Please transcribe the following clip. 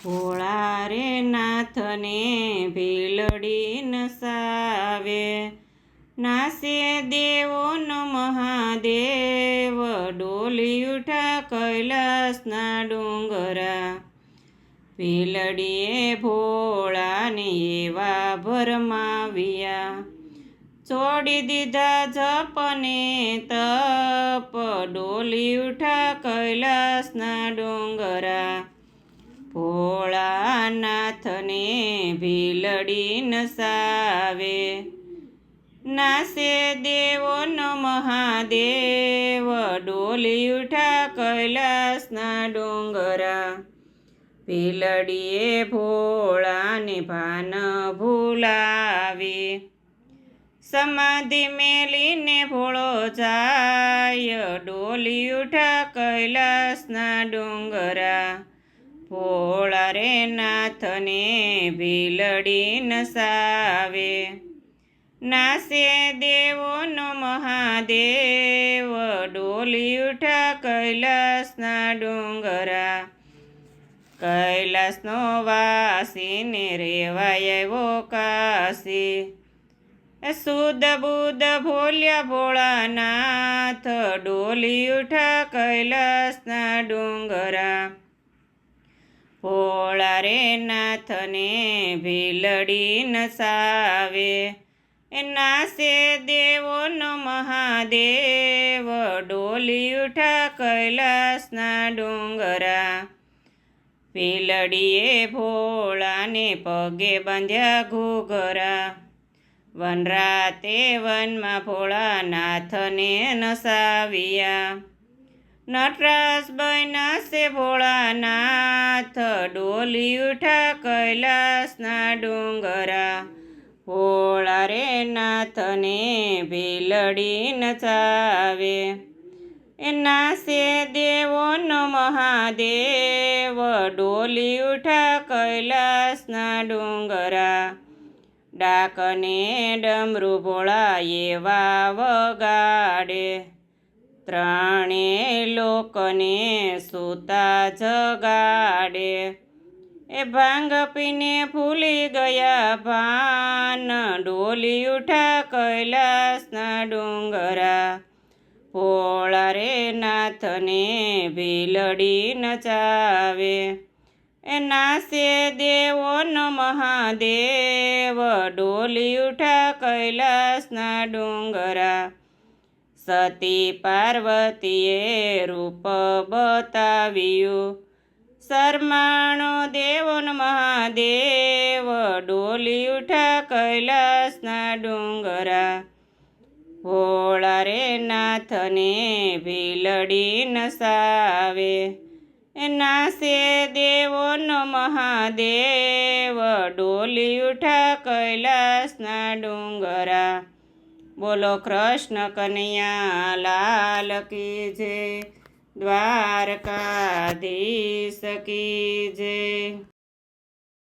ભોળા રે નાથને ભીલડી નસાવે, નાસે દેવોનો મહાદેવ, ડોલી ઉઠા કૈલાસના ડુંગરા. ભીલડીએ ભોળાને એવા ભરમાવ્યા, છોડી દીધા જપને તપ, ડોલી ઉઠા કૈલાસના ડુંગરા. ભોળાનાથને ભીલડી નસાવે, નાસે દેવોનો મહાદેવ, ડોલી ઉઠા કૈલાસના ડુંગરા. ભીલડીએ ભોળાને ભાન ભૂલાવી, સમાધિ મેલીને ભોળો જાય, ડોલી ઉઠા કૈલાસના ડુંગરા. ભોળા રે નાથને ભીલડી નસાવે, નાસે દેવોનો મહાદેવ, ડોલી ઉઠા કૈલાસના ડુંગરા. કૈલાસનો વાસીને રેવાય આવ્યો કાશી, શુદ્ધ બુદ્ધ ભોલ્યા ભોળાનાથ, ડોલી ઉઠા કૈલાસના ડુંગરા. ભોળા રે નાથને ભીલડી નસાવે, નાસે દેવોનો મહાદેવ, ડોલી ઉઠા કૈલાસના ડુંગરા. ભીલડીએ ભોળાને પગે બાંધ્યા ઘૂઘરા, વનરાતે વનમાં ભોળાનાથને નસાવ્યા. નટરાજ બન્યા છે ભોળાનાથ, ડોલી ઉઠા કૈલાસના ડુંગરા. ભોળા રે નાથને ભીલડી નચાવે, નાસે દેવોનો મહાદેવ, ડોલી ઉઠા કૈલાસના ડુંગરા. ડાકને ડમરૂ ભોળા એવા વગાડે, ત્રણે લોકને સૂતા જગાડે. ભાંગ પીને ભૂલી ગયા ભાન, ડોલી ઉઠા કૈલાસના ડુંગરા. ભોળા રે નાથને ભીલડી નચાવે, નાસે દેવોનો મહાદેવ, ડોલી ઉઠા કૈલાસના ડુંગરા. સતી પાર્વતીએ રૂપ બતાવ્યું, શરમાણો દેવોનો મહાદેવ, ડોલી ઉઠા કૈલાસના ડુંગરા. ભોળા રે નાથને ભીલડી નસાવે, નાસે દેવોનો મહાદેવ, ડોલી ઉઠા કૈલાસના ડુંગરા. બોલો કૃષ્ણ કનૈયા લાલ કી જય, દ્વારકાધીશ કી જય.